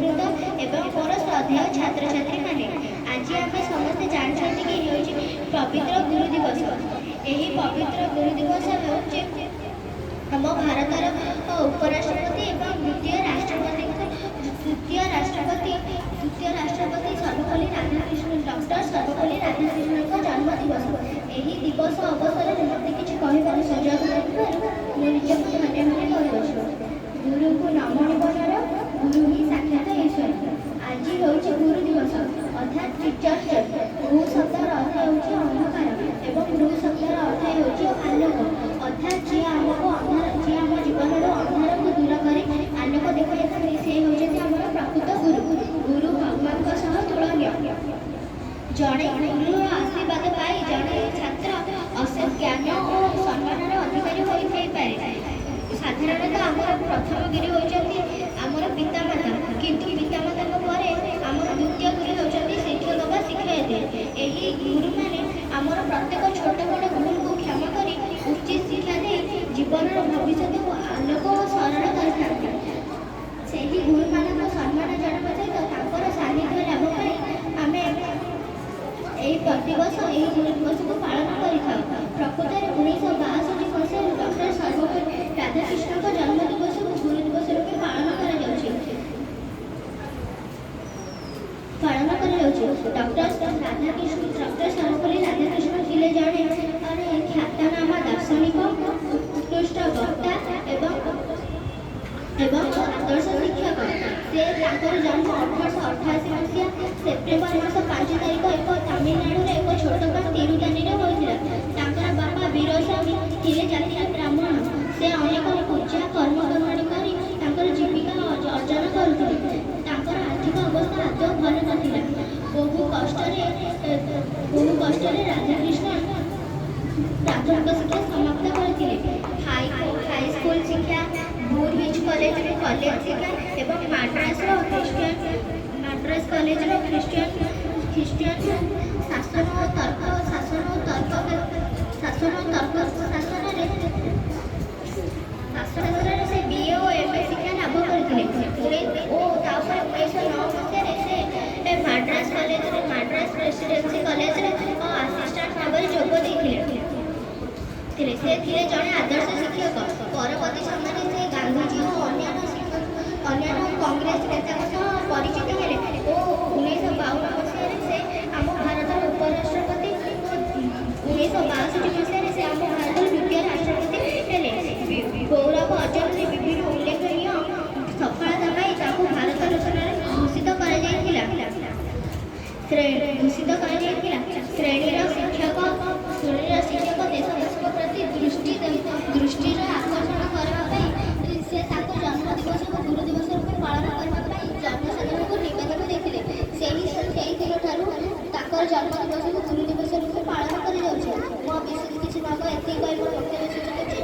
ବୃନ୍ଦ ଏବଂ ମୋର ଶ୍ରଦ୍ଧେୟ ଛାତ୍ରଛାତ୍ରୀ ମାନେ, ଆଜି ଆମେ ସମସ୍ତେ ଜାଣିଛନ୍ତି କି ହେଉଛି ପବିତ୍ର ଗୁରୁ ଦିବସ। ଏହି ପବିତ୍ର ଗୁରୁ ଦିବସ ହେଉଛି ଆମ ଭାରତର ଉପରାଷ୍ଟ୍ରପତି ଏବଂ ଦ୍ୱିତୀୟ ରାଷ୍ଟ୍ରପତି ସର୍ବପଲ୍ଲୀ ରାଧାକୃଷ୍ଣ ଡକ୍ଟର ସର୍ବପଲ୍ଲୀ ରାଧାକୃଷ୍ଣଙ୍କ ଜନ୍ମ ଦିବସ। ଏହି ଦିବସ ଅବସରରେ ମୋତେ କିଛି କହିବାର ସୁଯୋଗ ମିଳିବାରୁ ମୁଁ ନିଜକୁ ଧନ୍ୟ ମନେ କରୁଅଛି। ଗୁରୁଙ୍କୁ ନମ ଜୀବନର, ଗୁରୁ ହିଁ ସାକ୍ଷାତ ଈଶ୍ୱର। ଆଜି ହେଉଛି ଗୁରୁ ଦିବସ ଅର୍ଥାତ୍ ଟିଚର୍ସ ଡେ। ଗୁ ଶବ୍ଦର ଅର୍ଥ ହେଉଛି ଅନ୍ଧକାର ଏବଂ ରୁ ଶବ୍ଦର ଅର୍ଥ ହେଉଛି ଆଲୋକ, ଅର୍ଥାତ୍ ଯିଏ ଆମ ଜୀବନର ଅନ୍ଧାରକୁ ଦୂର କରି ଆଲୋକ ଦେଖାଇଥାନ୍ତି ସେ ହେଉଛନ୍ତି ଆମର ପ୍ରକୃତ ଗୁରୁ। ଗୁରୁ ଭଗବାନଙ୍କ ସହ ତୁଳନୀୟ। ଜଣେ ଗୁରୁର ଆଶୀର୍ବାଦ ପାଇ ଜଣେ ଛାତ୍ର ଅଶେଷ ଜ୍ଞାନ ଓ ସମ୍ମାନର ଅଧିକାରୀ ହୋଇଥାଇପାରେ। ସାଧାରଣତଃ ଆମର ପ୍ରଥମ ଗୁରୁ ହେଉଛନ୍ତି ଆମର ପିତାମାତା, କିନ୍ତୁ ପିତାମାତାଙ୍କ ପରେ ଆମର ଦ୍ୱିତୀୟ ଗୁରୁ ହେଉଛନ୍ତି ଶିକ୍ଷକ ବା ଶିକ୍ଷୟିତ୍ରୀ। ଏହି ଗୁରୁମାନେ ଆମର ପ୍ରତ୍ୟେକ ଛୋଟ ବଡ଼ ଭୁଲକୁ କ୍ଷମା କରି ଉଚିତ ଶିକ୍ଷା ଦେଇ ଜୀବନର ଭବିଷ୍ୟତକୁ ଆଲୋକ ଓ ସରଳ କରିଥାନ୍ତି। ସେହି ଗୁରୁମାନଙ୍କ ସମ୍ମାନ ଜଣାଇବା ସହିତ ତାଙ୍କର ସାନ୍ନିଧ୍ୟ ଲାଭ ପାଇଁ ଆମେ ଏହି ପ୍ରତିବର୍ଷ ଏହି ଗୁରୁ ଦିବସକୁ ପାଳନ କରିଥାଉ। ପ୍ରକୃତରେ 1962 ମସିହାରୁ ଡକ୍ଟର ସର୍ବପଲ୍ଲୀ ରାଧାକୃଷ୍ଣଙ୍କ ଜନ୍ମ ଦିବସକୁ ଗୁରୁ ଦିବସ ରୂପେ ପାଳନ କରାଯାଉଛି। ଡକ୍ଟର ସର୍ବପଲ୍ଲୀ ରାଧାକୃଷ୍ଣ ଥିଲେ ଜଣେ ଖ୍ୟାତନାମା ଦାର୍ଶନିକ, ଉତ୍କୃଷ୍ଟ ବକ୍ତା ଏବଂ ଆଦର୍ଶ ଶିକ୍ଷକ। ସେ ତାଙ୍କର ଜନ୍ମ 1888 ମସିହା ସେପ୍ଟେମ୍ବର ମାସ 5 ତାରିଖ ତାମିଲନାଡୁର ଏକ ଛୋଟ ଗାଁ ତିରୁତାନିରେ ହୋଇଥିଲା। ତାଙ୍କର ବାପା ବୀରସ୍ୱାମୀ ଥିଲେ ଜାତିର ବ୍ରାହ୍ମଣ। ସେ ଅନେକ ପୂଜା କର୍ମକର୍ମାଣି କରି ତାଙ୍କର ଜୀବିକା ଅର୍ଜନ କରୁଥିଲେ। ତାଙ୍କର ଆର୍ଥିକ ଅବସ୍ଥା ଆଦୌ ଭଲ ନଥିଲା। ବହୁ କଷ୍ଟରେ ରାଧାକୃଷ୍ଣ ପ୍ରାଥମିକ ଶିକ୍ଷା ସମାପ୍ତ କରିଥିଲେ। ହାଇସ୍କୁଲ ଶିକ୍ଷା, ବୁଡ୍ କଲେଜରେ କଲେଜ ଶିକ୍ଷା ଏବଂ ମାଡ୍ରାସ କଲେଜର ଖ୍ରୀଷ୍ଟିଆନ ଶାସନ ଓ ତର୍କ ଶାସ୍ତ୍ରରେ ସେ BA ଓ MA ଶିକ୍ଷା ଲାଭ କରିଥିଲେ ଓ ତାପରେ 1909 ମସିହାରେ ସେ ମାଡ୍ରାସ ପ୍ରେସିଡେନ୍ସି କଲେଜରେ ଆସିଷ୍ଟାଣ୍ଟ ଭାବରେ ଯୋଗ ଦେଇଥିଲେ। ସେ ଥିଲେ ଜଣେ ଆଦର୍ଶ ଶିକ୍ଷକ। ପରବର୍ତ୍ତୀ ସମୟରେ ସେ ଗାନ୍ଧୀଜୀ ଓ ଅନ୍ୟାନ୍ୟ କଂଗ୍ରେସ ନେତାଙ୍କ ସହ ପରିଚିତ ହେଲେ ଓ 1952 ମସିହାରେ ସେ ଆମ ଭାରତର ଉପରାଷ୍ଟ୍ରପତି ଓ 1962 ମସିହାରେ ସେ ଆମ ଭାରତର ଦ୍ୱିତୀୟ ରାଷ୍ଟ୍ରପତି ହେଲେ। ଗୌରବ ଅର୍ଜନରେ ବିଭିନ୍ନ ଉଲ୍ଲେଖନୀୟ ସଫଳତା ପାଇ ତାଙ୍କୁ ଭାରତ ରତ୍ନରେ ଭୂଷିତ କରାଯାଇଥିଲା। ଶ୍ରେଣୀର ଶିକ୍ଷକ ଦେଶବାସୀଙ୍କ ପ୍ରତି ଦୃଷ୍ଟିର ଆକର୍ଷଣ କରିବା ପାଇଁ ସେ ତାଙ୍କ ଜନ୍ମ ଦିବସକୁ ଗୁରୁ ଦିବସ ରୂପେ ପାଳନ କରିବା ପାଇଁ ଜନସାଧାରଣଙ୍କୁ ନିବେଦନ ଦେଇଥିଲେ। ସେହି ଦିନଠାରୁ ତାଙ୍କର ଜନ୍ମ ଦିବସକୁ ଗୁରୁ ଦିବସ ରୂପେ ପାଳନ କରାଯାଉଛି। ମୁଁ ବିଶେଷ କିଛି ନ କହି ଏତିକି କହି ମୋ ବକ୍ତବ୍ୟ ଶେଷ କରୁଛି।